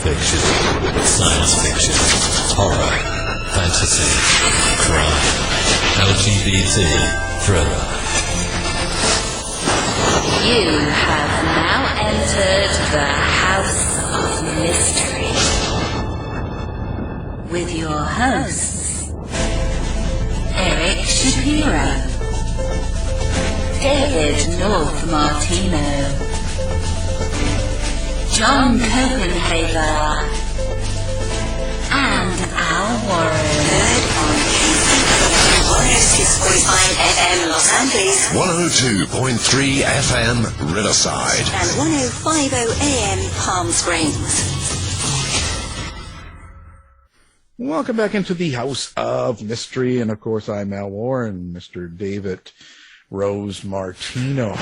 fiction, science fiction, horror, fantasy, crime, LGBT, thriller. You have now entered the House of Mystery with your hosts, Eric Shapiro, David North Martino, John Copenhaver, and Al Warren. Heard on 106.5 FM Los Angeles, 102.3 FM Riverside, and 105.0 AM Palm Springs. Welcome back into the House of Mystery, and of course I'm Al Warren, Mr. David Rose Martino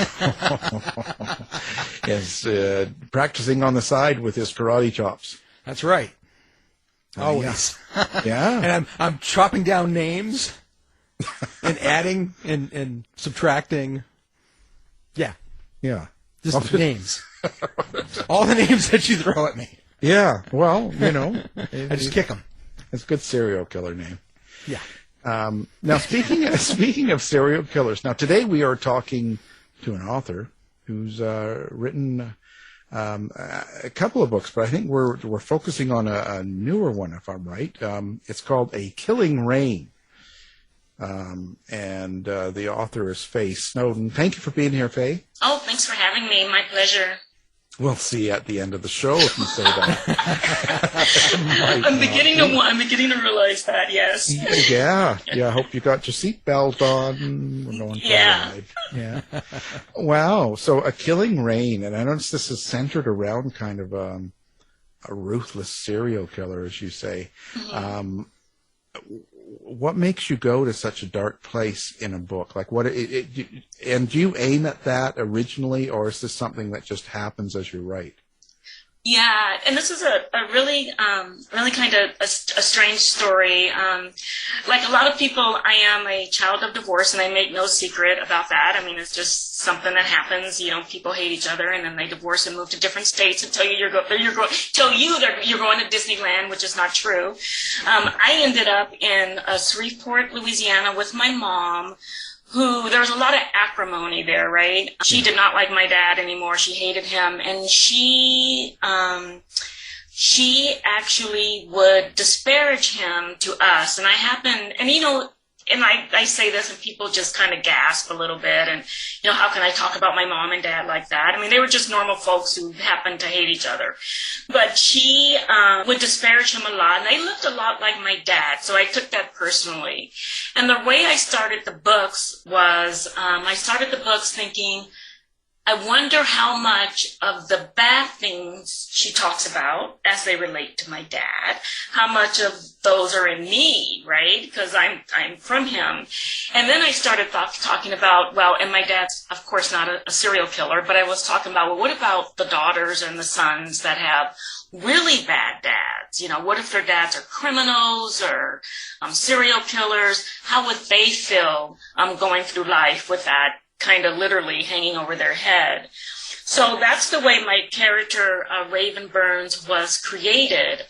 is practicing on the side with his karate chops. That's right. Always. Yeah. And I'm chopping down names and adding and subtracting. Yeah. Yeah. Just names. All the names that you throw at me. Yeah. Well, you know. I just kick them. It's a good serial killer name. Yeah. Now, speaking of serial killers, now today we are talking to an author who's written a couple of books, but I think we're focusing on a newer one, if I'm right. It's called A Killing Rain, and the author is Faye Snowden. Thank you for being here, Faye. Oh, thanks for having me. My pleasure. We'll see you at the end of the show if you say that. I'm beginning to realize that. Yes. Yeah. I hope you got your seatbelt on. We're going for a ride. Yeah. Wow. So, A Killing Rain, and I notice this is centered around kind of a ruthless serial killer, as you say. Mm-hmm. What makes you go to such a dark place in a book? Like, and do you aim at that originally, or is this something that just happens as you write? Yeah, and this is a really kind of a strange story. Like a lot of people, I am a child of divorce, and I make no secret about that. I mean, it's just something that happens. You know, people hate each other, and then they divorce and move to different states and tell you you're going to Disneyland, which is not true. I ended up in Shreveport, Louisiana, with my mom. There was a lot of acrimony there, right? She did not like my dad anymore. She hated him. And she actually would disparage him to us. And I say this and people just kind of gasp a little bit. And, you know, how can I talk about my mom and dad like that? I mean, they were just normal folks who happened to hate each other. But she would disparage him a lot. And they looked a lot like my dad. So I took that personally. And the way I started the books was I started the books thinking, I wonder how much of the bad things she talks about as they relate to my dad, how much of those are in me, right? Because I'm from him. And then I started talking about, and my dad's, of course, not a serial killer, but I was talking about, what about the daughters and the sons that have really bad dads? You know, what if their dads are criminals or serial killers? How would they feel going through life with that kind of literally hanging over their head? So that's the way my character, Raven Burns, was created,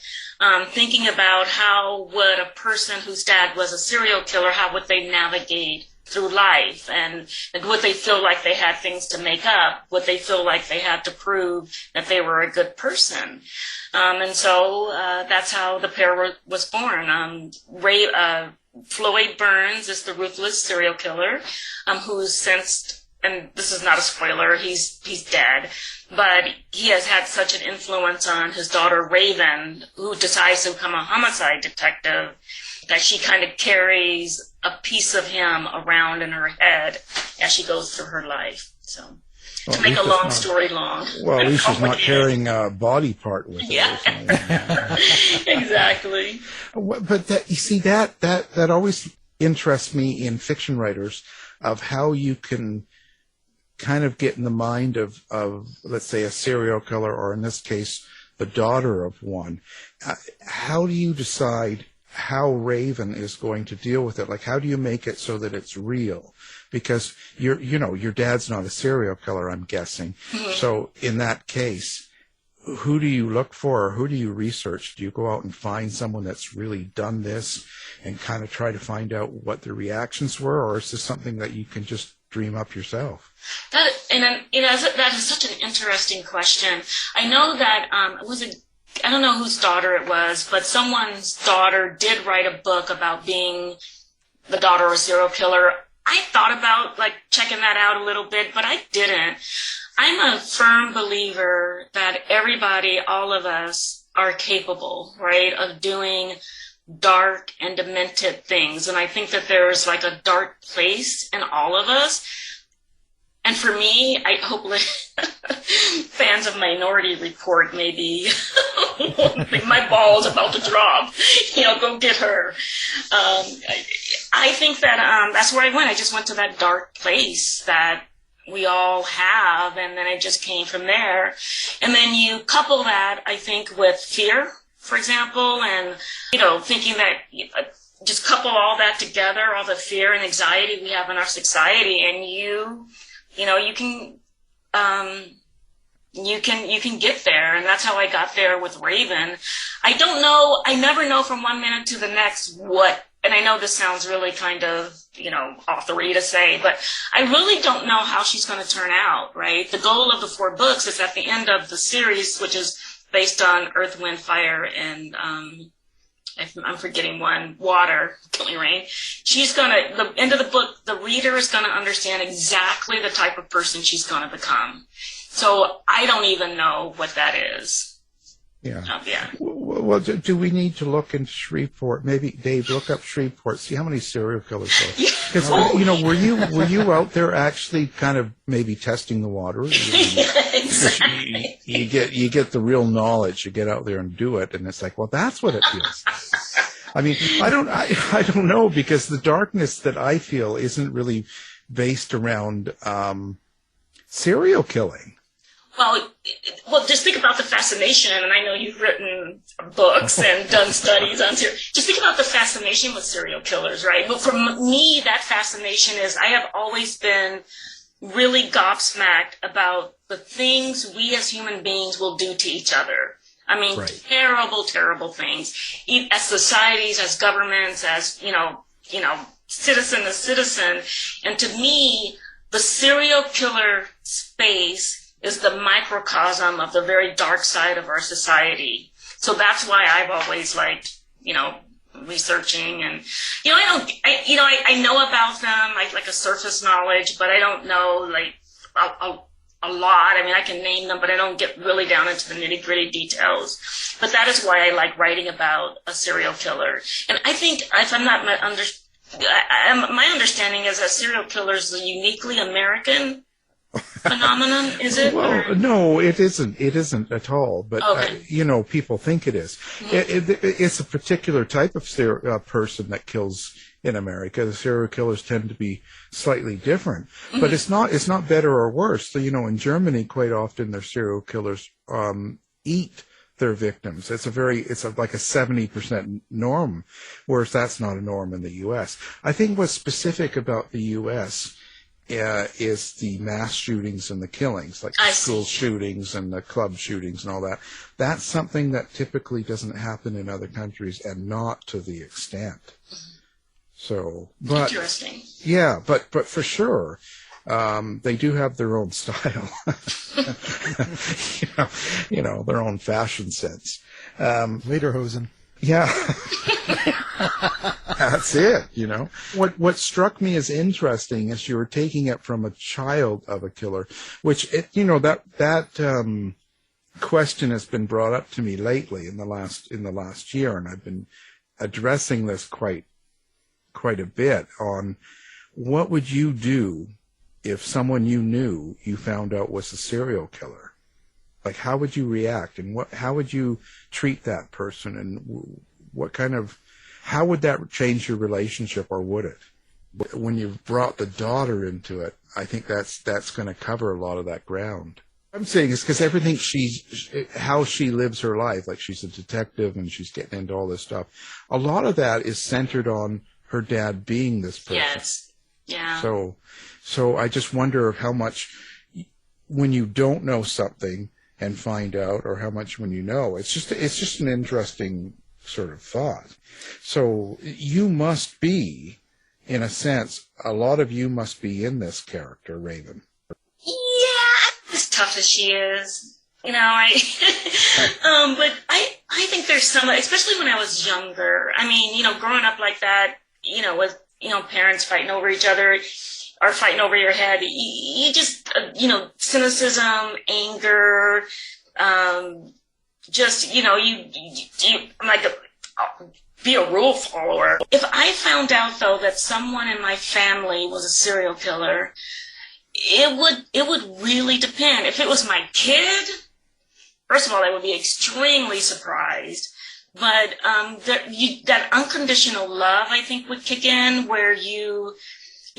thinking about how would a person whose dad was a serial killer, how would they navigate through life, and would they feel like they had things to make up? Would they feel like they had to prove that they were a good person? And so that's how the pair was born. Floyd Burns is the ruthless serial killer, who's since, and this is not a spoiler, he's dead, but he has had such an influence on his daughter Raven, who decides to become a homicide detective, that she kind of carries a piece of him around in her head as she goes through her life. So, to make a long story long. Well, at least she's not carrying a body part with her. Yeah, exactly. But you see, that always interests me in fiction writers, of how you can kind of get in the mind of let's say, a serial killer, or in this case, the daughter of one. How do you decide how Raven is going to deal with it? Like, how do you make it so that it's real? Because your dad's not a serial killer, I'm guessing. Mm-hmm. So in that case, who do you look for, or who do you research? Do you go out and find someone that's really done this and kind of try to find out what their reactions were, or is this something that you can just dream up yourself? That is such an interesting question. I know that I don't know whose daughter it was, but someone's daughter did write a book about being the daughter of a serial killer. I thought about like checking that out a little bit, but I didn't. I'm a firm believer that everybody, all of us, are capable, right, of doing dark and demented things. And I think that there's like a dark place in all of us. And for me, I hope fans of Minority Report maybe think my ball's about to drop. Go get her. I think that that's where I went. I just went to that dark place that we all have, and then it just came from there. And then you couple that, I think, with fear, for example, and, thinking that just couple all that together, all the fear and anxiety we have in our society, and you can get there. And that's how I got there with Raven. I never know from one minute to the next what, and I know this sounds really kind of, author-y to say, but I really don't know how she's going to turn out, right? The goal of the 4 books is at the end of the series, which is based on Earth, Wind, Fire, and I'm forgetting one, Water, Killing Rain. The end of the book, the reader is going to understand exactly the type of person she's going to become. So I don't even know what that is. Yeah. Yeah. Well, do we need to look in Shreveport? Maybe Dave, look up Shreveport. See how many serial killers there are. Because were you out there actually kind of maybe testing the waters? Exactly. You get the real knowledge. You get out there and do it, and it's like, well, that's what it feels like. I mean, I don't know, because the darkness that I feel isn't really based around serial killing. Well, just think about the fascination, and I know you've written books and done studies on serial. Just think about the fascination with serial killers, right? But for me, that fascination is I have always been really gobsmacked about the things we as human beings will do to each other. I mean, right. Terrible, terrible things. As societies, as governments, as, citizen to citizen. And to me, the serial killer space is the microcosm of the very dark side of our society. So that's why I've always liked, researching, and I know about them, like a surface knowledge, but I don't know like a lot. I mean, I can name them, but I don't get really down into the nitty-gritty details. But that is why I like writing about a serial killer. And I think, if I'm not my understanding is that serial killers are uniquely American phenomenon, is it? Well, no, it isn't. It isn't at all. But okay. People think it is. Mm-hmm. It's a particular type of person that kills in America. The serial killers tend to be slightly different, mm-hmm. but it's not better or worse. So in Germany, quite often their serial killers eat their victims. It's like a 70% norm, whereas that's not a norm in the U.S. I think what's specific about the U.S. Is the mass shootings and the killings, like the school shootings and the club shootings and all that. That's something that typically doesn't happen in other countries, and not to the extent. So, but interesting. Yeah, but for sure, they do have their own style. Their own fashion sense. Lederhosen. Yeah. That's it, What struck me as interesting is you were taking it from a child of a killer, which, that question has been brought up to me lately in the last year, and I've been addressing this quite a bit on what would you do if someone you knew you found out was a serial killer? Like, how would you react, and how would you treat that person, and how would that change your relationship, or would it? When you've brought the daughter into it, I think that's going to cover a lot of that ground. I'm saying is because everything how she lives her life, like she's a detective and she's getting into all this stuff, a lot of that is centered on her dad being this person. Yes. Yeah. So I just wonder how much, when you don't know something, and find out, or how much when you know. It's just an interesting sort of thought. So you must be, in a sense, a lot of you must be in this character, Raven. Yeah, as tough as she is, but I think there's some, especially when I was younger. I mean, growing up like that, with parents fighting over each other or fighting over your head, you just, cynicism, anger, just, you like be a rule follower. If I found out though that someone in my family was a serial killer, it would really depend. If it was my kid, first of all, I would be extremely surprised. But that unconditional love, I think, would kick in, where you're.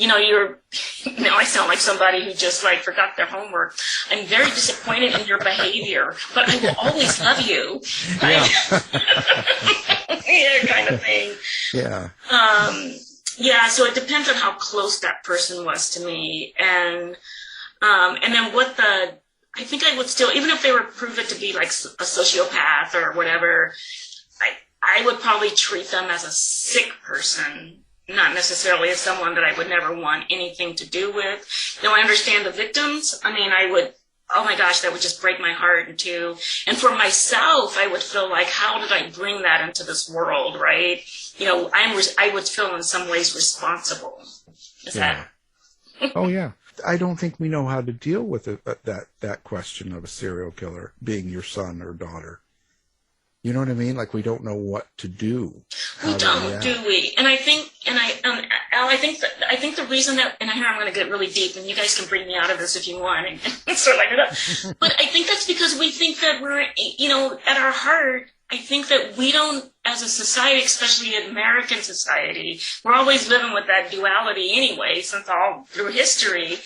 I sound like somebody who just forgot their homework. I'm very disappointed in your behavior, but I will always love you. Yeah. Yeah, kind of thing. Yeah. Yeah. So it depends on how close that person was to me, and then I think I would still, even if they were proven to be like a sociopath or whatever, I would probably treat them as a sick person, not necessarily as someone that I would never want anything to do with. I understand the victims. I mean, oh my gosh, that would just break my heart in two. And for myself, I would feel like, how did I bring that into this world, right? I would feel in some ways responsible. Oh, yeah. I don't think we know how to deal with that question of a serial killer being your son or daughter. You know what I mean? We don't know what to do. We don't, do we? And I think, Al, I think the reason that, and here I'm going to get really deep, and you guys can bring me out of this if you want, and start like it up. But I think that's because we think that we're, at our heart, I think that we don't, as a society, especially in American society, we're always living with that duality anyway, since all through history.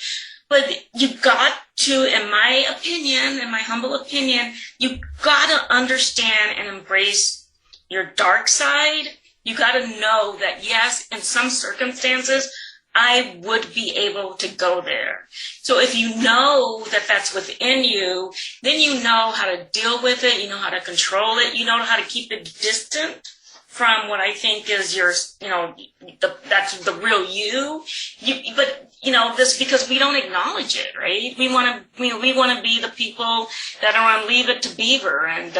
But you got to, in my opinion, in my humble opinion, you got to understand and embrace your dark side. You got to know that, yes, in some circumstances, I would be able to go there. So if you know that that's within you, then you know how to deal with it. You know how to control it. You know how to keep it distant from what I think is your, that's the real you. But this, because we don't acknowledge it, right? We want to be the people that are on Leave It to Beaver and,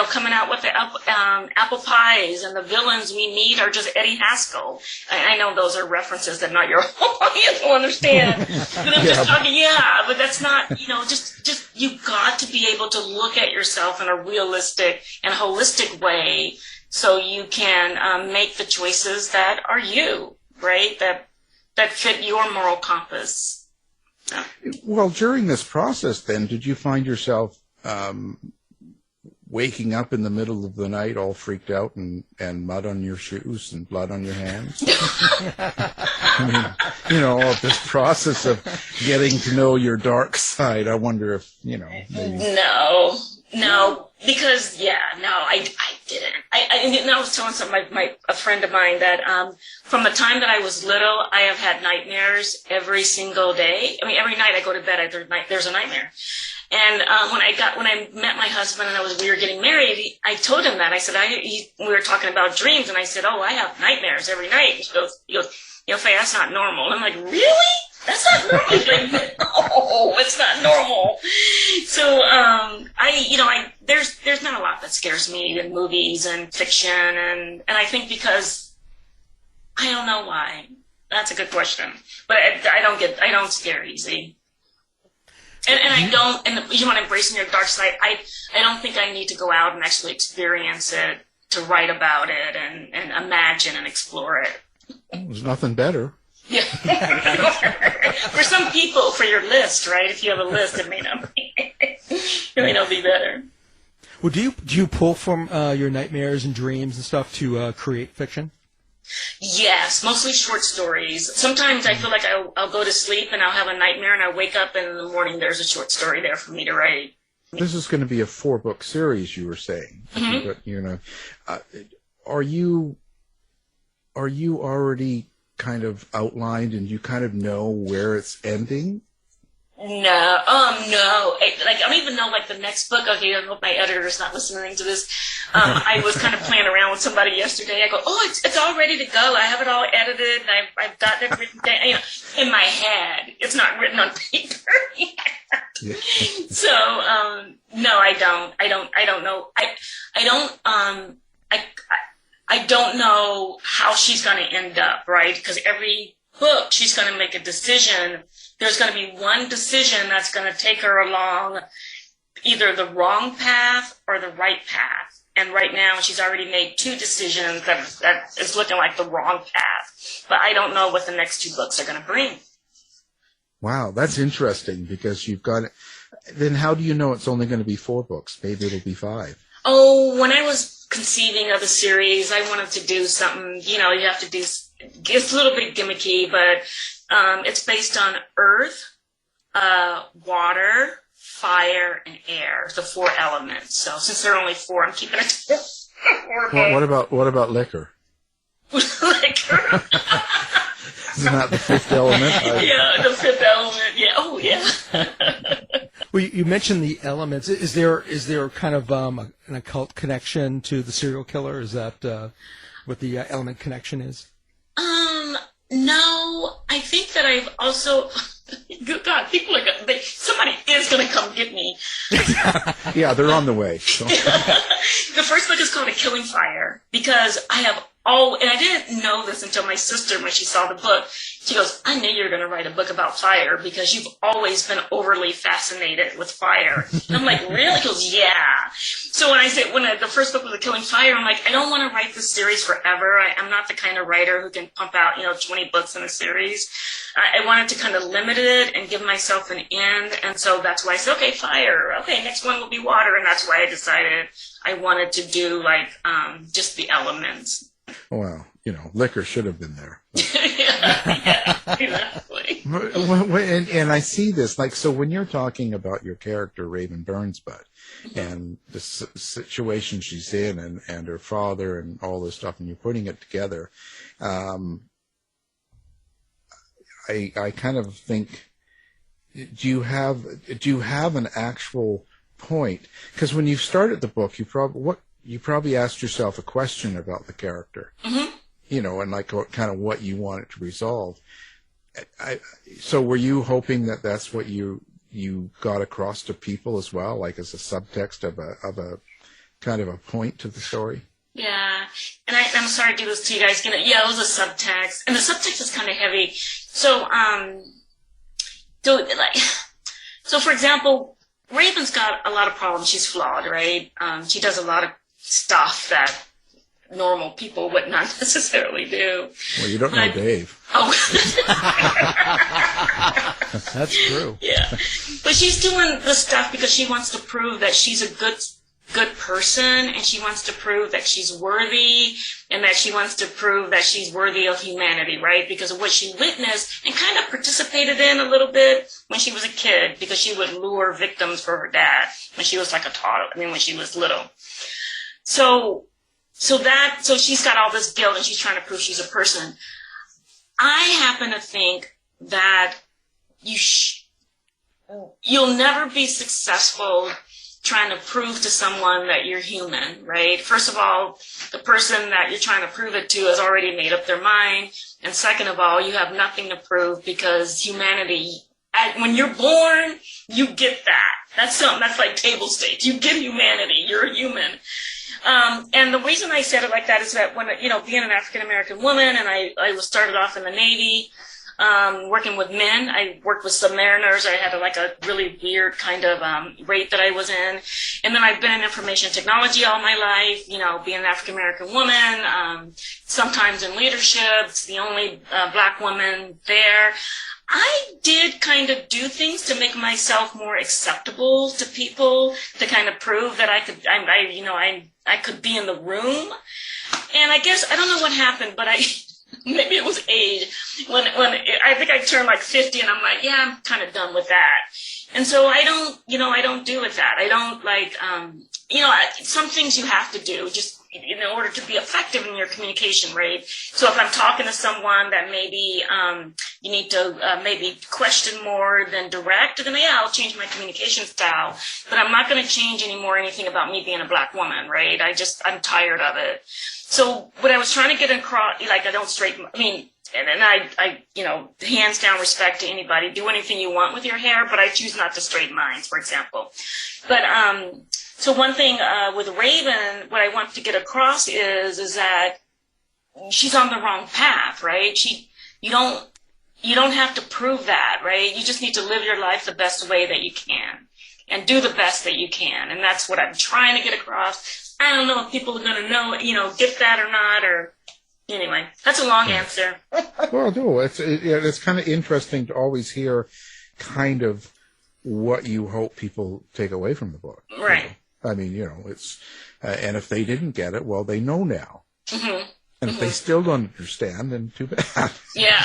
coming out with the apple pies, and the villains we need are just Eddie Haskell. I know those are references that not your audience will understand. But I'm just talking, but that's not, just you got to be able to look at yourself in a realistic and holistic way, so you can make the choices that are you, right? That fit your moral compass. Yeah. Well, during this process, then, did you find yourself waking up in the middle of the night all freaked out and mud on your shoes and blood on your hands? I mean, this process of getting to know your dark side, I wonder if, maybe... No, because, I didn't. I was telling a friend of mine that from the time that I was little, I have had nightmares every single day. I mean, every night I go to bed, there's a nightmare. And when I met my husband and we were getting married, I told him that. I said, we were talking about dreams, and I said, I have nightmares every night. He goes, Faye, that's not normal. And I'm like, really? That's not normal. He's like, no, it's not normal. So, there's not a lot that scares me in movies and fiction, and I think because I don't know why. That's a good question, but I don't scare easy. And I don't, and you want to embrace your dark side. I don't think I need to go out and actually experience it to write about it and imagine and explore it. There's nothing better. Yeah. For some people, for your list, right? If you have a list, it may not be better. Well, do you pull from your nightmares and dreams and stuff to create fiction? Yes, mostly short stories. Sometimes I feel like I'll go to sleep and I'll have a nightmare, and I wake up and in the morning there's a short story there for me to write. This is going to be a 4-book series, you were saying. Mm-hmm. But, are you already kind of outlined and you kind of know where it's ending? No. I don't even know, like, the next book. Okay, I hope my editor's not listening to this. I was kind of playing around with somebody yesterday. I go, it's all ready to go. I have it all edited. And I've got it written down, in my head. It's not written on paper. So, no, I don't know. I don't know how she's going to end up, right? Because every book, she's going to make a decision. There's going to be one decision that's going to take her along either the wrong path or the right path. And right now, she's already made two decisions that is looking like the wrong path. But I don't know what the next two books are going to bring. Wow, that's interesting because you've got it. Then how do you know it's only going to be 4 books? Maybe it'll be 5. Oh, when I was conceiving of the series, I wanted to do something, you have to do, it's a little bit gimmicky, but it's based on earth, water, fire, and air, the 4 elements. So since there are only 4, I'm keeping it to 4. What about liquor? Liquor? Isn't that the 5th element? Yeah, the 5th element. Yeah. Oh, yeah. Well, you mentioned the elements. Is there kind of an occult connection to the serial killer? Is that what the element connection is? No. I think that I've also. God, people are somebody is going to come get me. Yeah, they're on the way. So. The first book is called A Killing Fire because I have and I didn't know this until my sister, when she saw the book, she goes, I knew you were going to write a book about fire because you've always been overly fascinated with fire. And I'm like, really? She goes, yeah. So when the first book was A Killing Fire, I'm like, I don't want to write this series forever. I'm not the kind of writer who can pump out, 20 books in a series. I wanted to kind of limit it and give myself an end. And so that's why I said, okay, fire. Okay, next one will be water. And that's why I decided I wanted to do just the elements. Well, liquor should have been there. Yeah, exactly. And I see this, so when you're talking about your character, Raven Burnsbutt, and the situation she's in and her father and all this stuff, and you're putting it together, I kind of think, do you have an actual point? Because when you started the book, you probably asked yourself a question about the character, and kind of what you wanted to resolve. So were you hoping that that's what you got across to people as well, like as a subtext of a kind of a point to the story? Yeah, and I'm sorry to do this to you guys. It was a subtext, and the subtext is kind of heavy. So, so for example, Raven's got a lot of problems. She's flawed, right? She does a lot of stuff that normal people would not necessarily do. Well, you don't know Dave. Oh. That's true. Yeah. But she's doing the stuff because she wants to prove that she's a good person, and she wants to prove that she's worthy, and that she wants to prove that she's worthy of humanity, right? Because of what she witnessed and kind of participated in a little bit when she was a kid, because she would lure victims for her dad when she was like a toddler, when she was little. So she's got all this guilt, and she's trying to prove she's a person. I happen to think that you'll never be successful trying to prove to someone that you're human, right? First of all, the person that you're trying to prove it to has already made up their mind. And second of all, you have nothing to prove, because humanity, when you're born, you get that. That's like table stakes. You get humanity. You're a human. And the reason I said it like that is that when, being an African-American woman, and I was started off in the Navy, working with men. I worked with submariners. I had a really weird kind of rate that I was in. And then I've been in information technology all my life, being an African-American woman, sometimes in leadership, the only black woman there. I did kind of do things to make myself more acceptable to people, to kind of prove that I could be in the room. And I guess, I don't know what happened, but maybe it was age. When I think I turned 50, and I'm like, yeah, I'm kind of done with that. And so I don't do with that. I don't some things you have to do. Just, in order to be effective in your communication, right? So if I'm talking to someone that maybe you need to maybe question more than direct, then yeah, I'll change my communication style. But I'm not going to change anything about me being a black woman, right? I'm tired of it. So what I was trying to get across, like, I don't straighten, I mean, and I, hands down respect to anybody. Do anything you want with your hair, but I choose not to straighten mine, for example. But so one thing with Raven, what I want to get across is that she's on the wrong path, right? You don't have to prove that, right? You just need to live your life the best way that you can and do the best that you can, and that's what I'm trying to get across. I don't know if people are going to know, get that or not, or. Anyway, that's a long answer. Well, no, it's kind of interesting to always hear kind of what you hope people take away from the book. Right. I mean, it's, and if they didn't get it, well, they know now. Mm-hmm. And if they still don't understand, then too bad. Yeah.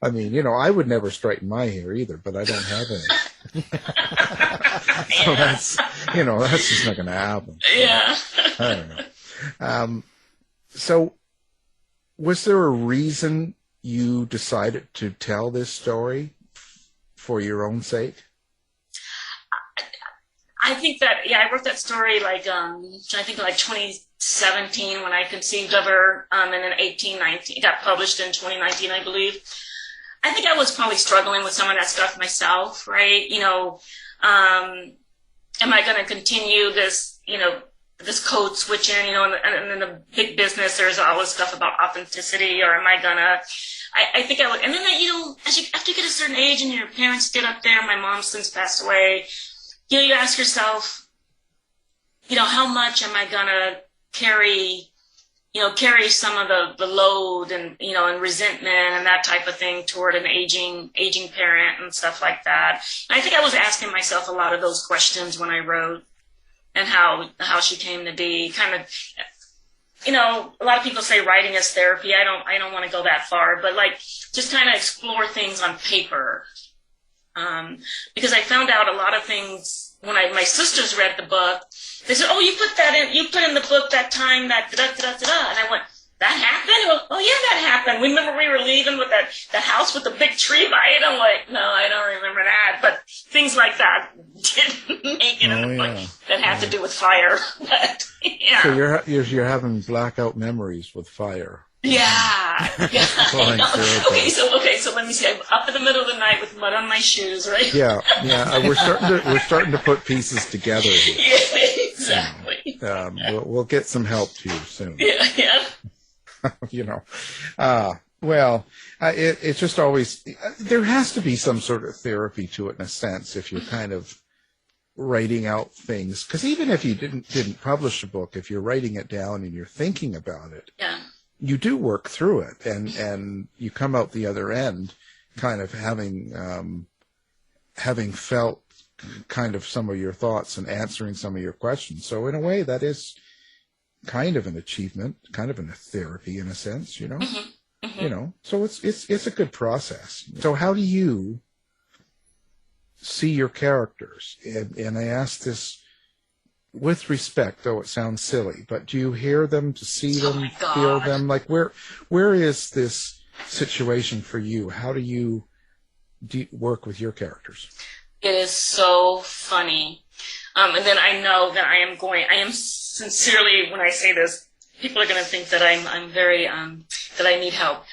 I mean, I would never straighten my hair either, but I don't have any. So that's just not going to happen. Yeah. I don't know. So, was there a reason you decided to tell this story for your own sake? I think that, I wrote that story like 2017 when I conceived of her, and then 2018-19, it got published in 2019, I believe. I think I was probably struggling with some of that stuff myself, right? Am I going to continue this, this code switching, and in the big business, there's all this stuff about authenticity, or am I gonna, I think I would, and then, after you get a certain age and your parents get up there, my mom since passed away, you ask yourself, how much am I gonna carry some of the load and, and resentment and that type of thing toward an aging parent and stuff like that. And I think I was asking myself a lot of those questions when I wrote. And how she came to be, kind of, a lot of people say writing is therapy. I don't want to go that far, but like just kind of explore things on paper. Because I found out a lot of things when my sisters read the book. They said, "Oh, you put in the book that time that da-da-da-da-da," and I went, "That happened?" "Oh yeah, that happened. Remember we were leaving with that house with the big tree by it?" I'm like, "No, I don't remember that." But things like that didn't make it in the book that had to do with fire. But yeah. So you're having blackout memories with fire. Yeah. Okay, so let me see. I'm up in the middle of the night with mud on my shoes, right? Yeah. We're starting to put pieces together here. Yeah, exactly. We'll get some help to you soon. Yeah. It's just always, there has to be some sort of therapy to it in a sense if you're kind of writing out things, because even if you didn't publish a book, if you're writing it down and you're thinking about it, you do work through it, and you come out the other end kind of having felt kind of some of your thoughts and answering some of your questions. So in a way, that is kind of an achievement, kind of a therapy in a sense, So it's a good process. So how do you see your characters? And I ask this with respect, though it sounds silly, but do you hear them, to see them, feel them? Like where is this situation for you? How do you work with your characters? It is so funny. And then I know that I am sincerely, when I say this, people are going to think that I'm very, that I need help.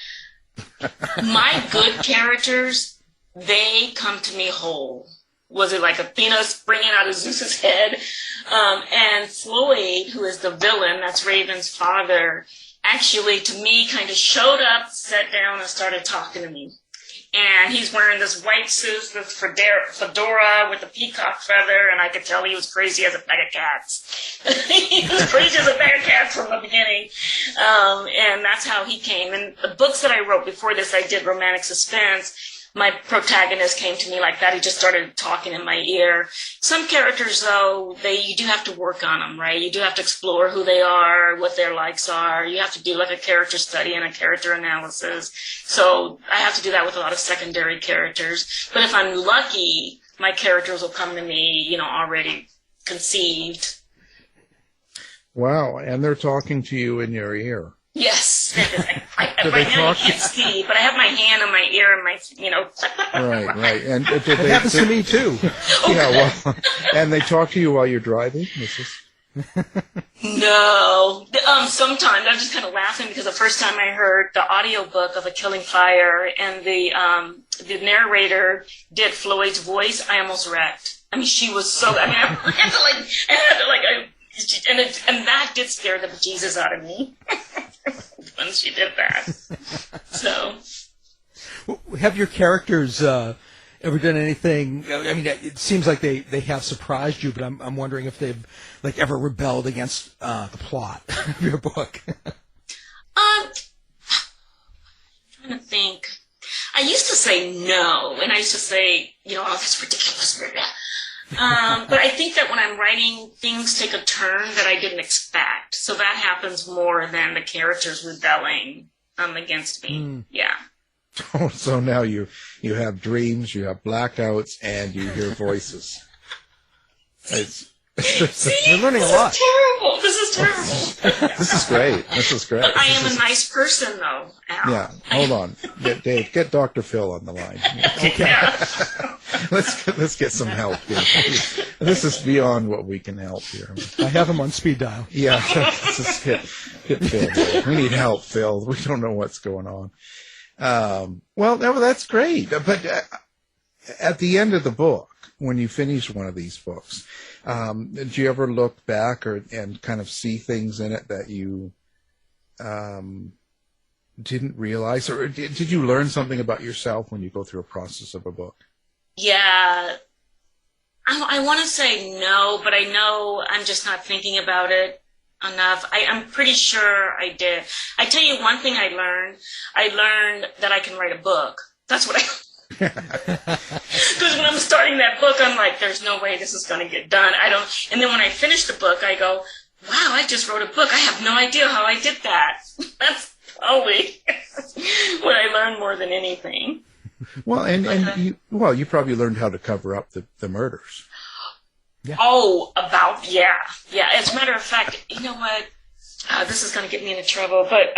My good characters, they come to me whole. Was it like Athena springing out of Zeus's head? And Floyd, who is the villain, that's Raven's father, actually to me kind of showed up, sat down, and started talking to me. And he's wearing this white suit with fedora with a peacock feather, and I could tell he was crazy as a bag of cats. He was crazy as a bag of cats from the beginning. And that's how he came. And the books that I wrote before this, I did romantic suspense. My protagonist came to me like that. He just started talking in my ear. Some characters, though, you do have to work on them, right? You do have to explore who they are, what their likes are. You have to do like a character study and a character analysis. So I have to do that with a lot of secondary characters. But if I'm lucky, my characters will come to me, already conceived. Wow, and they're talking to you in your ear. Yes. Right they now you talk can't see, but I have my hand on my ear and my, Right. And did It they, happens to me too. Yeah, well, and they talk to you while you're driving, Mrs. No. Sometimes I'm just kind of laughing because the first time I heard the audiobook of A Killing Fire and the narrator did Floyd's voice, I almost wrecked. I mean, she was so, I had to and that did scare the bejesus out of me when she did that. So. Have your characters ever done anything? I mean, it seems like they have surprised you, but I'm wondering if they've ever rebelled against the plot of your book. I'm trying to think. I used to say no, and I used to say, oh, that's ridiculous. But I think that when I'm writing, things take a turn that I didn't expect. So that happens more than the characters rebelling against me. Yeah. So now you have dreams, you have blackouts, and you hear voices. You're learning a lot. This is terrible. This is great. This is great. I am a nice person, though, Al. Yeah, hold on. Dave, get Dr. Phil on the line. Okay. Yeah. Let's get some help here. This is beyond what we can help here. I have him on speed dial. Yeah, just hit Phil. We need help, Phil. We don't know what's going on. Well, that's great. But at the end of the book, when you finish one of these books, did you ever look back and kind of see things in it that you didn't realize? Or did you learn something about yourself when you go through a process of a book? Yeah. I want to say no, but I know I'm just not thinking about it enough. I'm pretty sure I did. I tell you one thing I learned. I learned that I can write a book. That's what I... Because when I'm starting that book, I'm like, there's no way this is going to get done. And then when I finish the book, I go, wow, I just wrote a book. I have no idea how I did that. That's probably what I learned more than anything. Well, you probably learned how to cover up the murders. Yeah. Yeah. As a matter of fact, you know what? This is going to get me into trouble, but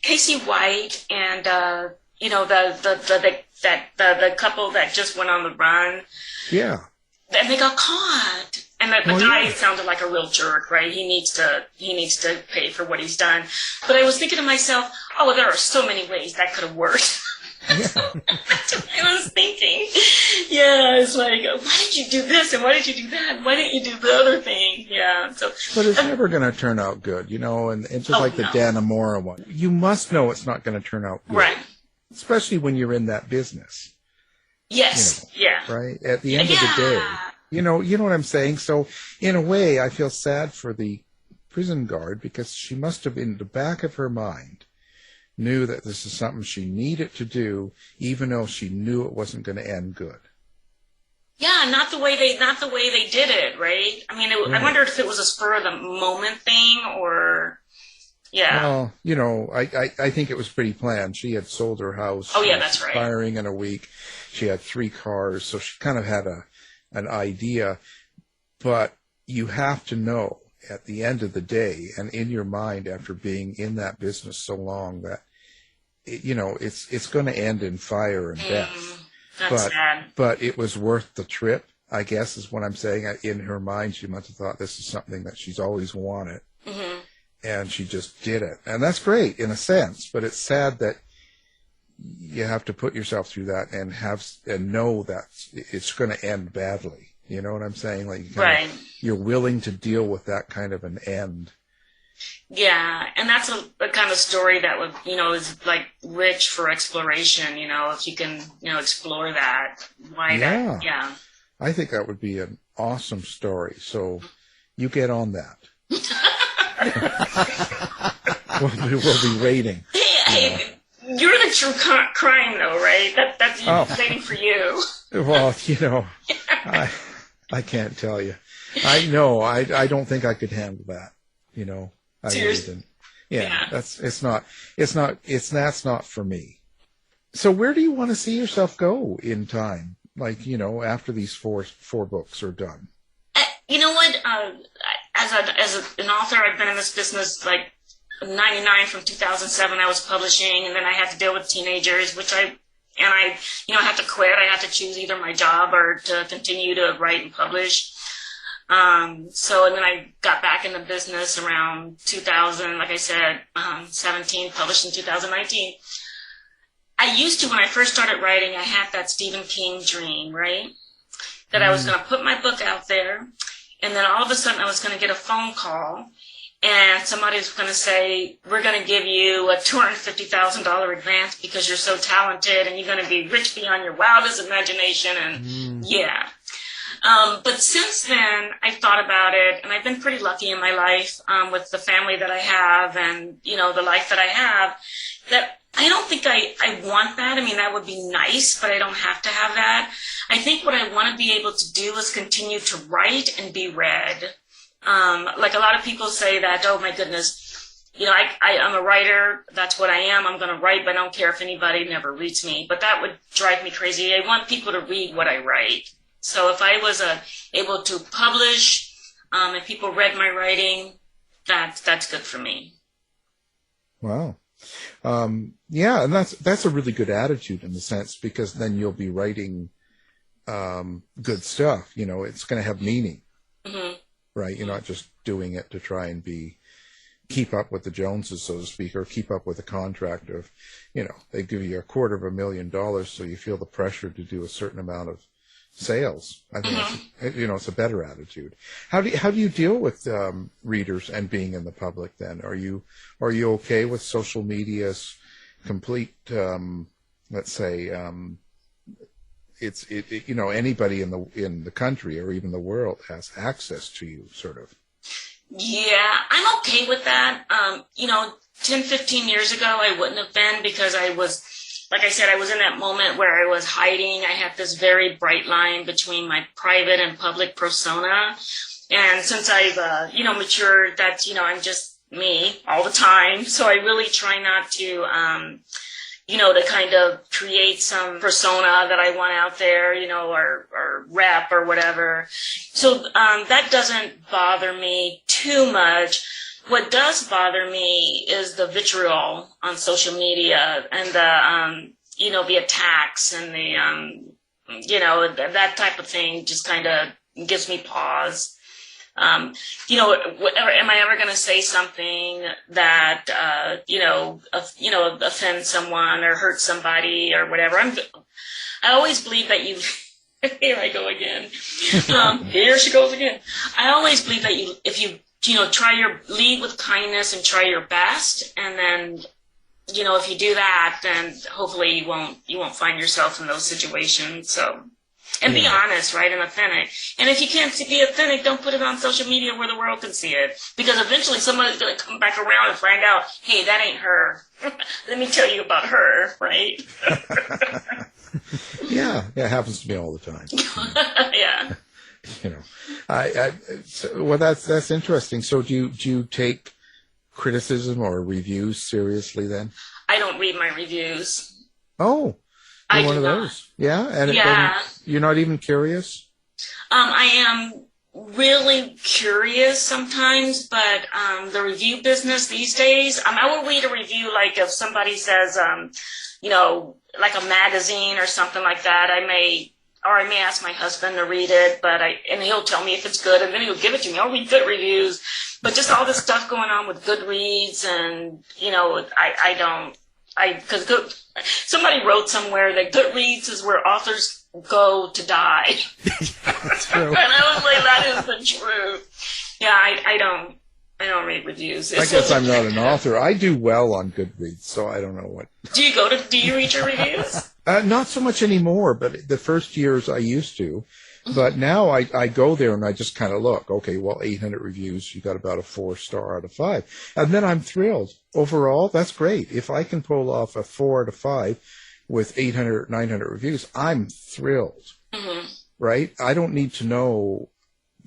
Casey White and the couple that just went on the run. Yeah. And they got caught. And the guy sounded like a real jerk, right? He needs to pay for what he's done. But I was thinking to myself, there are so many ways that could have worked. Yeah. I was thinking, it's like, why did you do this and why did you do that? Why didn't you do the other thing? Yeah. So, but it's never going to turn out good, and it's just like the Dan Amora one. You must know it's not going to turn out good. Right. Especially when you're in that business. Yes. Right? At the end of the day. You know what I'm saying? So, in a way, I feel sad for the prison guard because she must have, in the back of her mind, knew that this is something she needed to do, even though she knew it wasn't going to end good. Yeah, not the way they did it, right? I mean, I wonder if it was a spur of the moment thing or, yeah. Well, I think it was pretty planned. She had sold her house. Oh, yeah, that's right. Firing in a week. She had 3 cars, so she kind of had an idea. But you have to know at the end of the day and in your mind after being in that business so long that, it's going to end in fire and death. That's sad. But it was worth the trip, I guess is what I'm saying. In her mind, she must have thought this is something that she's always wanted. Mm-hmm. And she just did it. And that's great in a sense, but it's sad that you have to put yourself through that and know that it's going to end badly. You know what I'm saying? Like, you're willing to deal with that kind of an end. Yeah, and that's a kind of story that would, is like rich for exploration, if you can, explore that. Yeah. I think that would be an awesome story. So you get on that. we'll be rating. Hey, you're the true crime, though, right? That's waiting for you. Well, I can't tell you. I know. I don't think I could handle that. I really didn't. Yeah. That's not for me. So where do you want to see yourself go in time? Like, after these four books are done. You know what? as an author, I've been in this business like 99 from 2007. I was publishing, and then I had to deal with teenagers, I had to quit. I had to choose either my job or to continue to write and publish. And then I got back in the business around 2000, like I said, 17, published in 2019. I used to, when I first started writing, I had that Stephen King dream, right? That I was going to put my book out there, and then all of a sudden I was going to get a phone call, and somebody was going to say, we're going to give you a $250,000 advance because you're so talented, and you're going to be rich beyond your wildest imagination, and yeah. But since then, I've thought about it, and I've been pretty lucky in my life with the family that I have and, the life that I have, that I don't think I want that. I mean, that would be nice, but I don't have to have that. I think what I want to be able to do is continue to write and be read. Like a lot of people say that, oh, my goodness, I'm a writer. That's what I am. I'm going to write, but I don't care if anybody never reads me. But that would drive me crazy. I want people to read what I write. So if I was able to publish, and people read my writing, that's good for me. Wow. Yeah, and that's a really good attitude in the sense, because then you'll be writing good stuff. It's going to have meaning, right? You're not just doing it to try and keep up with the Joneses, so to speak, or keep up with a contract of, they give you $250,000, so you feel the pressure to do a certain amount of sales. I think it's a better attitude. How do you deal with readers and being in the public then? Are you okay with social media's complete let's say anybody in the country or even the world has access to you, sort of? Yeah, I'm okay with that. 10, 15 years ago I wouldn't have been, because I was, like I said, I was in that moment where I was hiding. I had this very bright line between my private and public persona. And since I've, matured, that's, I'm just me all the time. So I really try not to, to kind of create some persona that I want out there, or rep or whatever. So that doesn't bother me too much. What does bother me is the vitriol on social media and the attacks and that type of thing just kind of gives me pause. Am I ever going to say something that, offend someone or hurt somebody or whatever? I always believe that you, here I go again. Here she goes again. I always believe that if you lead with kindness and try your best. And then, if you do that, then hopefully you won't find yourself in those situations. So, and be honest, right? And authentic. And if you can't be authentic, don't put it on social media where the world can see it. Because eventually somebody's going to come back around and find out, hey, that ain't her. Let me tell you about her, right? Yeah, it happens to me all the time. Yeah. That's interesting. So do you take criticism or reviews seriously then? I don't read my reviews. Oh, you're one of those. Yeah, and you're not even curious? I am really curious sometimes, but the review business these days, I will read a review, like if somebody says, like a magazine or something like that, I may ask my husband to read it, and he'll tell me if it's good, and then he'll give it to me. I'll read good reviews, but just all this stuff going on with Goodreads, and because somebody wrote somewhere that Goodreads is where authors go to die. That's true. And I was like, that isn't true. Yeah, I don't read reviews. I guess I'm not an author. I do well on Goodreads, so I don't know what. Do you read your reviews? Not so much anymore, but the first years I used to. But now I go there and I just kind of look. Okay, well, 800 reviews, you got about a 4-star out of 5. And then I'm thrilled. Overall, that's great. If I can pull off a 4 out of 5 with 800, 900 reviews, I'm thrilled. Mm-hmm. Right? I don't need to know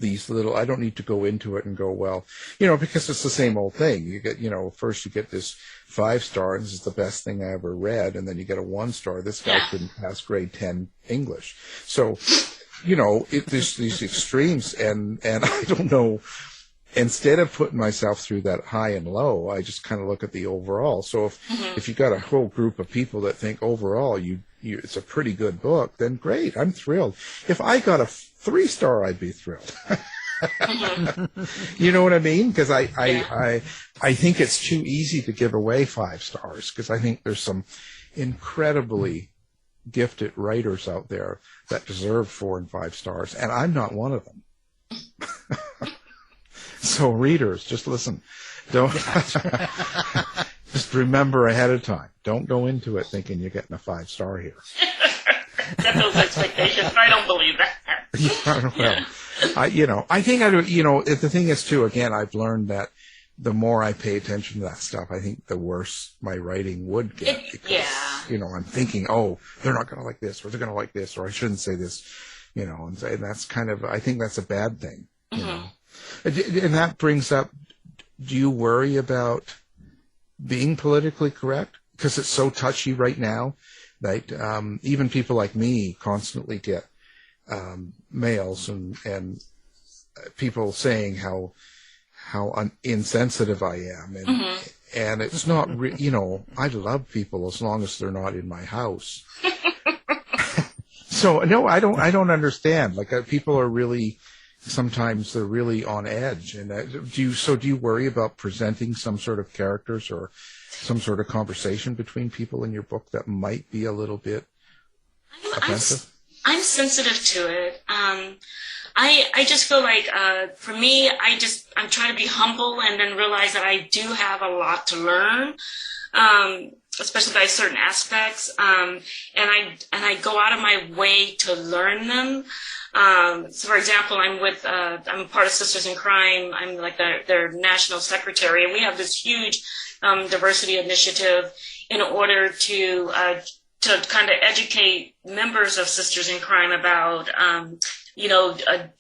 I don't need to go into it and go, well, because it's the same old thing. You get, first you get this 5-star, and this is the best thing I ever read, and then you get a 1-star. This guy couldn't pass grade 10 English. So, there's these extremes, and I don't know instead of putting myself through that high and low, I just kind of look at the overall. So if you got a whole group of people that think overall it's a pretty good book, then great, I'm thrilled. If I got a 3-star, I'd be thrilled. You know what I mean? Because I think it's too easy to give away 5 stars, because I think there's some incredibly gifted writers out there that deserve 4 and 5 stars, and I'm not one of them. So readers, just listen. Don't just remember ahead of time. Don't go into it thinking you're getting a 5-star here. Get those expectations. I don't believe that. Yeah, well, I think the thing is too, again, I've learned that the more I pay attention to that stuff, I think the worse my writing would get. Because, I'm thinking, oh, they're not going to like this, or they're going to like this, or I shouldn't say this, and that's kind of, I think that's a bad thing. You know? And that brings up, do you worry about being politically correct? Because it's so touchy right now that even people like me constantly get mails and people saying how insensitive I am, and it's not I love people as long as they're not in my house. So no, I don't understand. Like people are really, sometimes they're really on edge. And do you worry about presenting some sort of characters or some sort of conversation between people in your book that might be a little bit offensive? I'm sensitive to it. I just feel like, for me, I'm trying to be humble and then realize that I do have a lot to learn, especially by certain aspects. And I go out of my way to learn them. So for example, I'm part of Sisters in Crime. I'm like their national secretary, and we have this huge, diversity initiative in order to kind of educate members of Sisters in Crime about,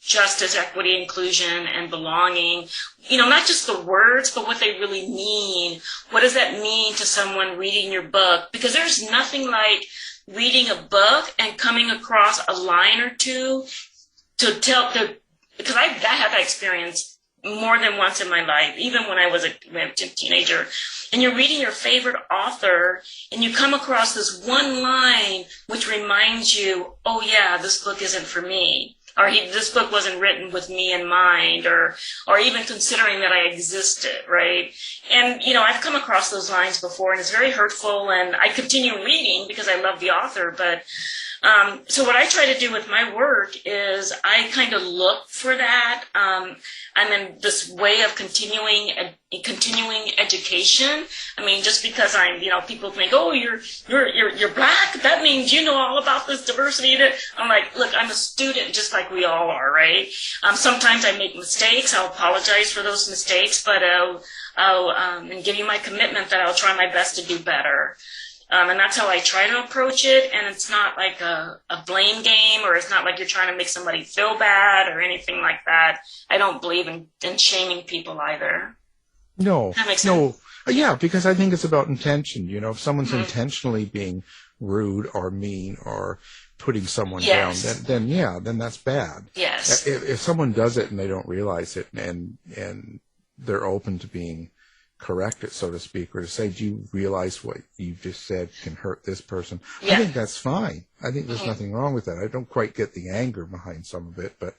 justice, equity, inclusion, and belonging. Not just the words, but what they really mean. What does that mean to someone reading your book? Because there's nothing like reading a book and coming across a line or two because I had that experience more than once in my life, even when I was a teenager. And you're reading your favorite author, and you come across this one line which reminds you, oh yeah, this book isn't for me. Or this book wasn't written with me in mind, or even considering that I existed, right? And, I've come across those lines before, and it's very hurtful, and I continue reading because I love the author, but so what I try to do with my work is I kind of look for that. I'm in this way of continuing education. I mean, just because people think, oh, you're black, that means you know all about this diversity. I'm like, look, I'm a student just like we all are, right? Sometimes I make mistakes. I'll apologize for those mistakes, but I'll and give you my commitment that I'll try my best to do better. And that's how I try to approach it. And it's not like a blame game, or it's not like you're trying to make somebody feel bad or anything like that. I don't believe in shaming people either. No. That makes sense. Yeah, because I think it's about intention. If someone's intentionally being rude or mean or putting someone down, then that's bad. Yes. If someone does it and they don't realize it and they're open to being correct it, so to speak, or to say, do you realize what you just said can hurt this person? I think that's fine. I think there's nothing wrong with that. I don't quite get the anger behind some of it, but,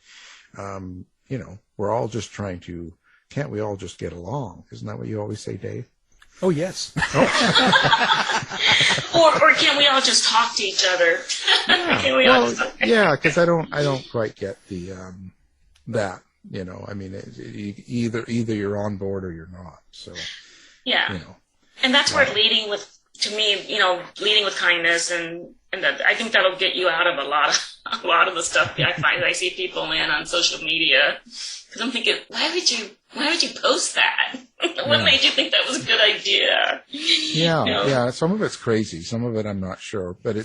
we're all just trying to, can't we all just get along? Isn't that what you always say, Dave? Oh, yes. Or can we all just talk to each other? Because I don't quite get the, that. I mean, either you're on board or you're not. So, and that's where leading with kindness, and I think that'll get you out of a lot of the stuff I find I see people in on social media. Because I'm thinking, why would you post that? What made you think that was a good idea? Yeah. Some of it's crazy. Some of it I'm not sure. But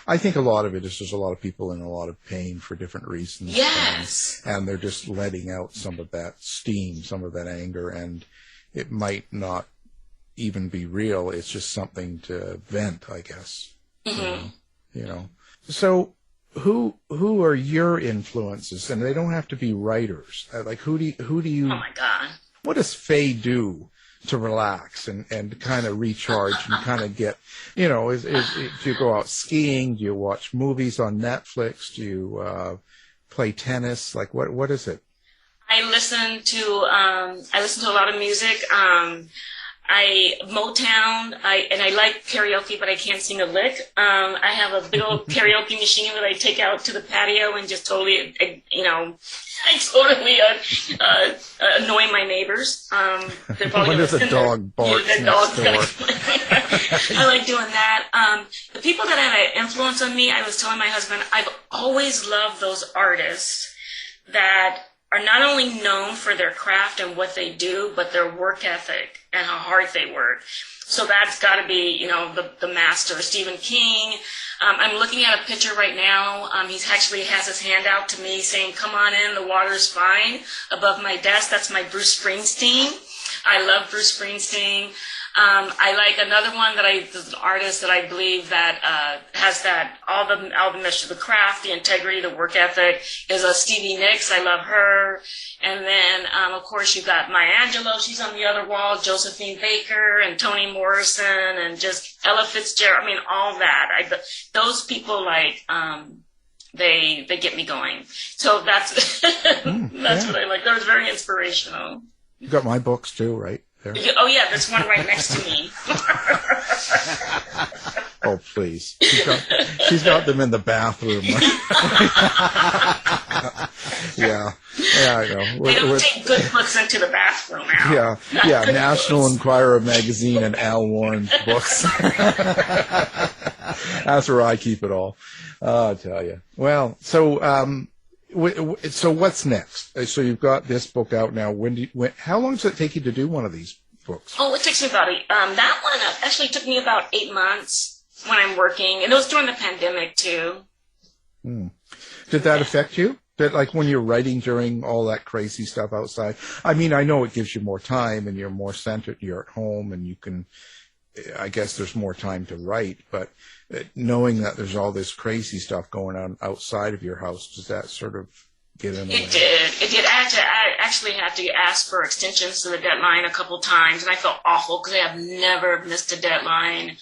I think a lot of it is just a lot of people in a lot of pain for different reasons. Yes. And they're just letting out some of that steam, some of that anger. And it might not even be real. It's just something to vent, I guess. So who are your influences? And they don't have to be writers. Like who do you? Oh my God! What does Faye do to relax and kind of recharge and kind of get, do you go out skiing? Do you watch movies on Netflix? Do you play tennis? Like what is it? I listen to a lot of music. Motown. I like karaoke, but I can't sing a lick. I have a big old karaoke machine that I take out to the patio and just totally, I totally annoy my neighbors. They're probably when the dog barks next door. I like doing that. The people that have an influence on me, I was telling my husband, I've always loved those artists that are not only known for their craft and what they do, but their work ethic and how hard they work. So that's got to be, the master, Stephen King. I'm looking at a picture right now. He actually has his hand out to me saying, "Come on in, the water's fine." Above my desk, that's my Bruce Springsteen. I love Bruce Springsteen. I like another one an artist that I believe that has that all the measure, the craft, the integrity, the work ethic is Stevie Nicks. I love her. And then, of course, you got Maya Angelou. She's on the other wall. Josephine Baker and Toni Morrison and just Ella Fitzgerald. I mean, all that. Those people they get me going. So that's what I like. They're very inspirational. You got my books too, right? There. Oh yeah, there's one right next to me. Oh please, she's got them in the bathroom. Yeah, I know. They don't take good books into the bathroom now. Yeah. National Enquirer magazine and Al Warren's books. That's where I keep it all. I'll tell you. Well, so what's next? So you've got this book out now. How long does it take you to do one of these books? Oh, it takes me about that one actually took me about 8 months when I'm working, and it was during the pandemic too. Did that affect you? That like when you're writing during all that crazy stuff outside? I mean, I know it gives you more time and you're more centered. You're at home and you can. I guess there's more time to write, but knowing that there's all this crazy stuff going on outside of your house, does that sort of get in the way? It did. I actually had to ask for extensions to the deadline a couple times, and I felt awful because I have never missed a deadline.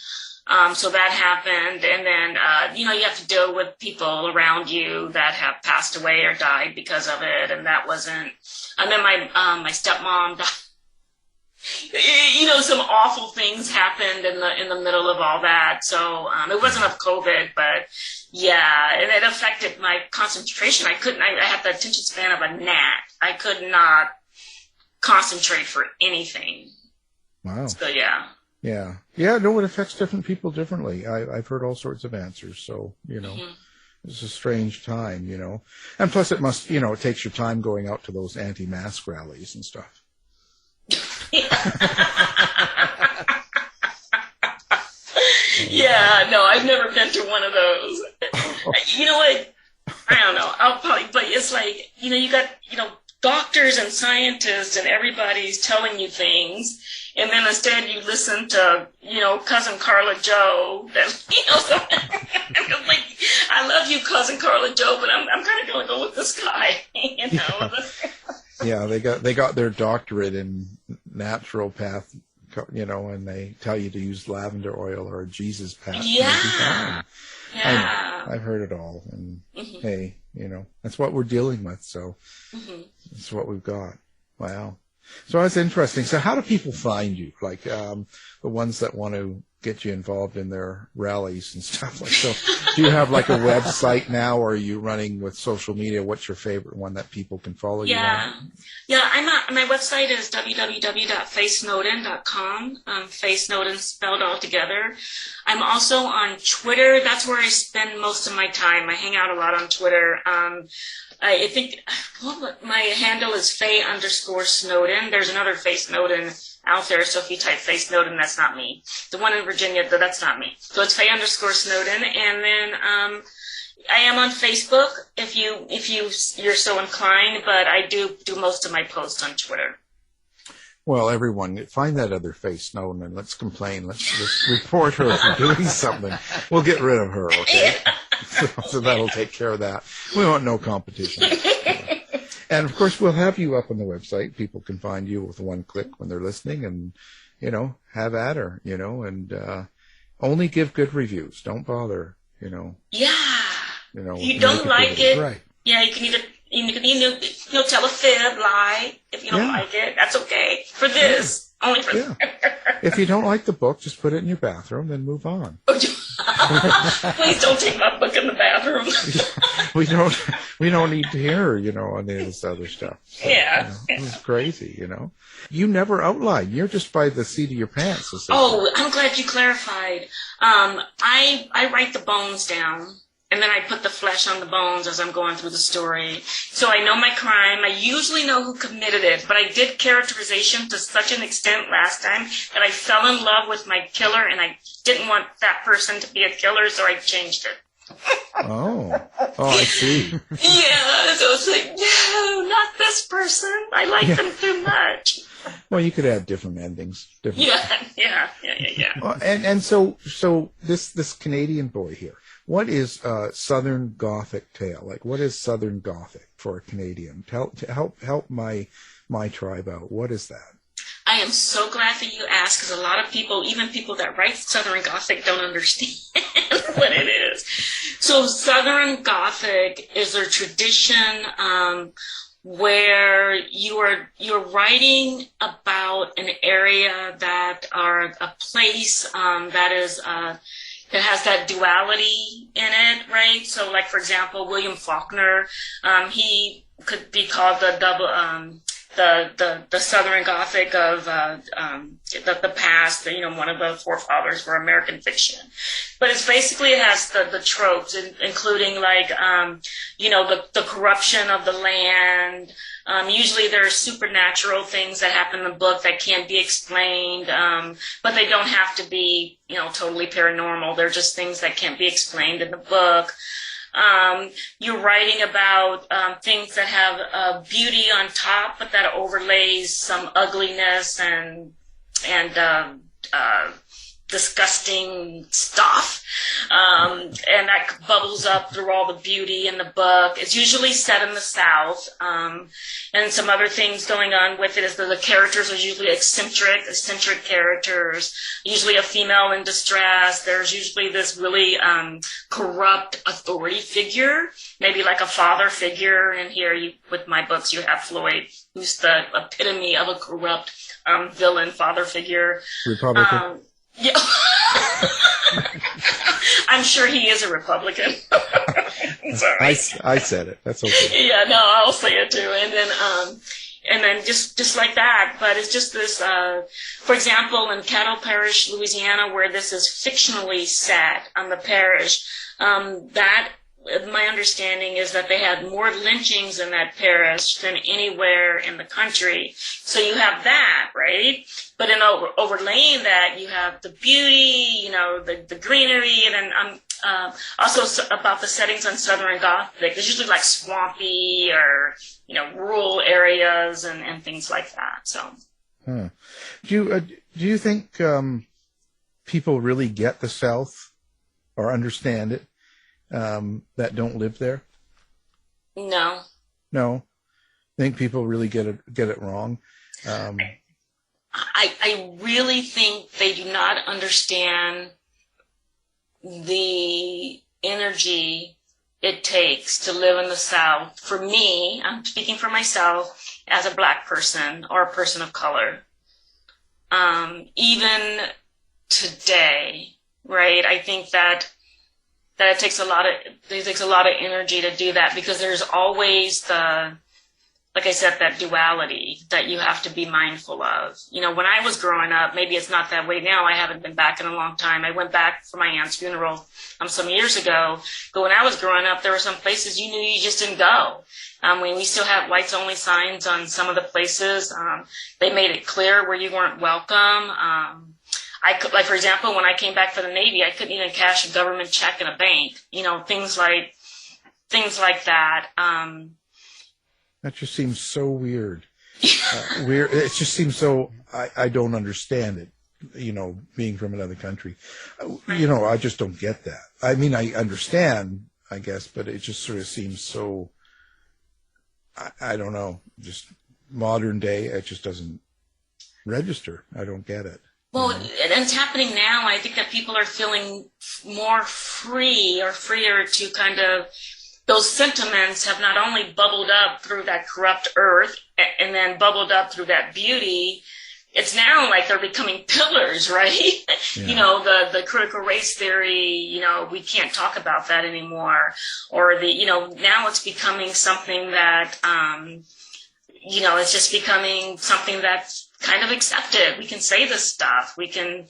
So that happened, and then you have to deal with people around you that have passed away or died because of it, and that wasn't. And then my stepmom died. Some awful things happened in the middle of all that. So it wasn't of COVID, but yeah, and it affected my concentration. I had the attention span of a gnat. I could not concentrate for anything. Wow. So yeah. Yeah. No, it affects different people differently. I've heard all sorts of answers. So It's a strange time, and plus it must, it takes your time going out to those anti-mask rallies and stuff. Yeah, no, I've never been to one of those. You know what? I don't know. I'll probably, but it's like, you got, doctors and scientists and everybody's telling you things, and then instead you listen to, Cousin Carla Joe. That, so I'm like, I love you, Cousin Carla Joe, but I'm kind of going to go with this guy, Yeah, they got their doctorate in naturopath, and they tell you to use lavender oil or a Jesus path. Yeah. I've heard it all, and hey, that's what we're dealing with. So that's what we've got. Wow. So that's interesting. So how do people find you? Like the ones that want to get you involved in their rallies and stuff like so. Do you have like a website now, or are you running with social media? What's your favorite one that people can follow you on? Yeah, my website is www.fayesnowden.com. Faye Snowden spelled all together. I'm also on Twitter. That's where I spend most of my time. I hang out a lot on Twitter. I think my handle is Faye_Snowden. There's another Faye Snowden out there, so if you type Faye Snowden, that's not me. The one in Virginia, that's not me. So it's Faye_Snowden, and then I am on Facebook if you're so inclined, but I do most of my posts on Twitter. Well, everyone, find that other Faye Snowden and let's complain. Let's report her for doing something. We'll get rid of her, okay? So that'll take care of that. We want no competition. And of course, we'll have you up on the website. People can find you with one click when they're listening, and have at her. And only give good reviews. Don't bother. Yeah. You don't like it. Right. Yeah, you can either tell a fib, lie if you don't like it. That's okay. For this. Only for this. If you don't like the book, just put it in your bathroom, then move on. Please don't take my book in the bathroom. we don't need to hear, any of this other stuff. So, it's crazy, You never outline. You're just by the seat of your pants. Oh, I'm glad you clarified. I write the bones down. And then I put the flesh on the bones as I'm going through the story. So I know my crime. I usually know who committed it. But I did characterization to such an extent last time that I fell in love with my killer, and I didn't want that person to be a killer, so I changed it. Oh, I see. Yeah, so it's like, no, not this person. I like them too much. Well, you could add different endings. Yeah. And so this Canadian boy here. What is Southern Gothic tale? Like, what is Southern Gothic for a Canadian? Help my tribe out. What is that? I am so glad that you asked, because a lot of people, even people that write Southern Gothic, don't understand what it is. So Southern Gothic is a tradition where you're writing about an area a place that is it has that duality in it, right? So, like, for example, William Faulkner, he could be called the double, the Southern Gothic of the past. One of the forefathers for American fiction. But it has the tropes, including the corruption of the land. Usually there are supernatural things that happen in the book that can't be explained, but they don't have to be, totally paranormal. They're just things that can't be explained in the book. You're writing about things that have beauty on top, but that overlays some ugliness and disgusting stuff, and that bubbles up through all the beauty in the book. It's usually set in the South, and some other things going on with it is that the characters are usually eccentric characters, usually a female in distress. There's usually this really corrupt authority figure, maybe like a father figure. And here, with my books, you have Floyd, who's the epitome of a corrupt villain father figure. Republican. Yeah. I'm sure he is a Republican. Sorry. I said it. That's okay. Yeah, no, I'll say it too. And then just like that. But it's just this, for example, in Cattle Parish, Louisiana, where this is fictionally set on the parish, my understanding is that they had more lynchings in that parish than anywhere in the country. So you have that, right? But in overlaying that, you have the beauty, the greenery, and then also about the settings on Southern Gothic. It's usually like swampy or, rural areas and things like that. So, do you think people really get the South or understand it? That don't live there? No. I think people really get it wrong. I really think they do not understand the energy it takes to live in the South. For me, I'm speaking for myself as a Black person or a person of color. Even today, right? I think that it takes a lot of energy to do that, because there's always like I said, that duality that you have to be mindful of. When I was growing up, maybe it's not that way now. I haven't been back in a long time. I went back for my aunt's funeral some years ago. But when I was growing up, there were some places you knew you just didn't go. We still have whites only signs on some of the places. They made it clear where you weren't welcome. Like, for example, when I came back for the Navy, I couldn't even cash a government check in a bank. Things like that. That just seems so weird. Weird. It just seems so. I don't understand it. being from another country. I just don't get that. I mean, I understand, I guess, but it just sort of seems so, I don't know, just modern day, it just doesn't register. I don't get it. Well, and it's happening now. I think that people are feeling more free or freer to kind of, those sentiments have not only bubbled up through that corrupt earth and then bubbled up through that beauty. It's now like they're becoming pillars, right? Yeah. The critical race theory, we can't talk about that anymore. Or now it's becoming something that, it's just becoming something that's kind of accepted. We can say this stuff. We can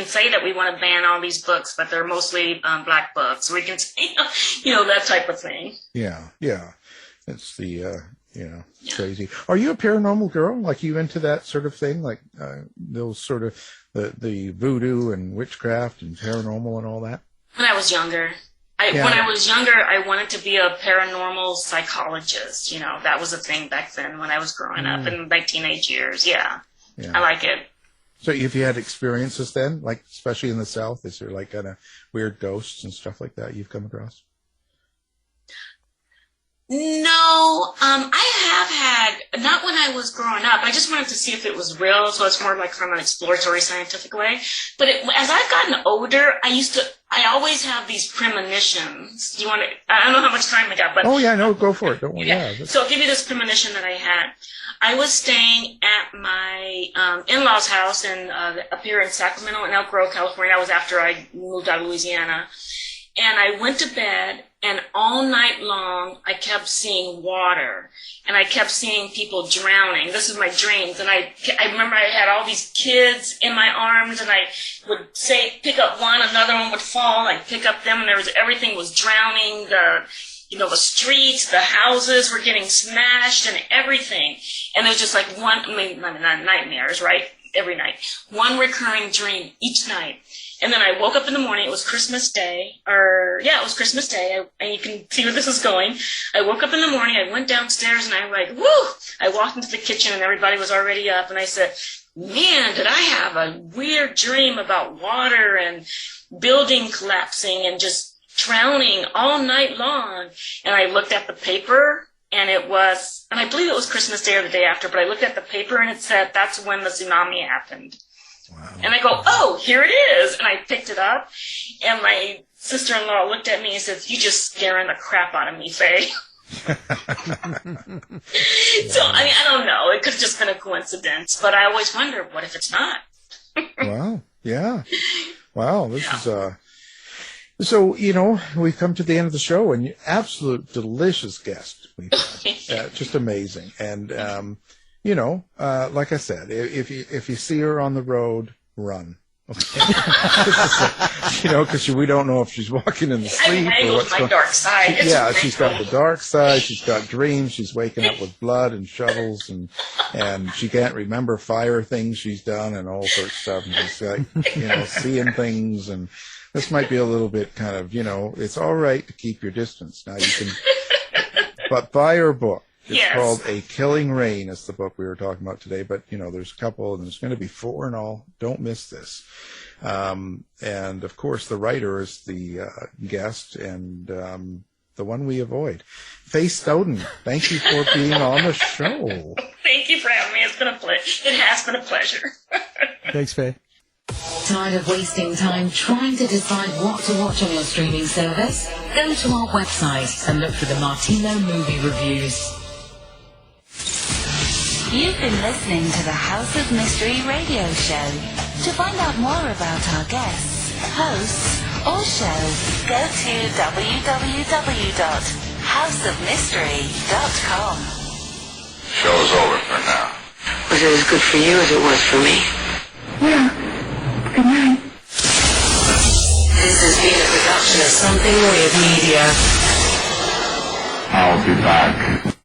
say that we want to ban all these books, but they're mostly black books. We can say, that type of thing. Yeah. It's the, crazy. Are you a paranormal girl? Like, you into that sort of thing? Like, those sort of, the voodoo and witchcraft and paranormal and all that? When I was younger. When I was younger, I wanted to be a paranormal psychologist. That was a thing back then when I was growing up in my teenage years. Yeah. I like it. So if you had experiences then, like especially in the South, is there like kind of weird ghosts and stuff like that you've come across? No, I have had, not when I was growing up. I just wanted to see if it was real, so it's more like from an exploratory scientific way. But as I've gotten older, I always have these premonitions. I don't know how much time I got, but... Oh, yeah, no, go for it. Don't worry. Yeah. So I'll give you this premonition that I had. I was staying at my in-laws' house up here in Sacramento, in Elk Grove, California. That was after I moved out of Louisiana. And I went to bed, and all night long, I kept seeing water, and I kept seeing people drowning. This is my dreams, and I remember I had all these kids in my arms, and I would pick up one, another one would fall, I'd pick up them, and everything was drowning. The streets, the houses were getting smashed, and everything. And it was just like not nightmares, right? Every night. One recurring dream each night. And then I woke up in the morning. It was Christmas Day. It was Christmas Day. And you can see where this is going. I woke up in the morning. I went downstairs, and I was like, woo! I walked into the kitchen, and everybody was already up. And I said, man, did I have a weird dream about water and building collapsing and just drowning all night long. And I looked at the paper, and I believe it was Christmas Day or the day after, but I looked at the paper, and it said, that's when the tsunami happened. Wow. And I go, oh, here it is. And I picked it up, and my sister-in-law looked at me and said, you just scaring the crap out of me, Faye. So, I don't know. It could have just been a coincidence, but I always wonder, what if it's not? Wow. Yeah. Wow. This is, so, we've come to the end of the show, and absolute delicious guest. Just amazing. And, like I said, if you see her on the road, run. Okay. Because we don't know if she's walking in the sleep or what's going on. Dark side. She's got the dark side. She's got dreams. She's waking up with blood and shovels, and she can't remember fire things she's done and all sorts of stuff. And she's like, seeing things. And this might be a little bit kind of, it's all right to keep your distance. Now you can, but buy her book. It's called A Killing Rain. It's the book we were talking about today. But, there's a couple, and there's going to be 4 in all. Don't miss this. And, of course, the writer is the guest and the one we avoid. Faye Snowden, thank you for being on the show. Thank you for having me. It's been a pleasure. It has been a pleasure. Thanks, Faye. Tired of wasting time trying to decide what to watch on your streaming service? Go to our website and look for the Martino movie reviews. You've been listening to the House of Mystery radio show. To find out more about our guests, hosts, or show, go to www.houseofmystery.com. Show's over for now. Was it as good for you as it was for me? Yeah. Good night. This has been a production of Something Weird Media. I'll be back.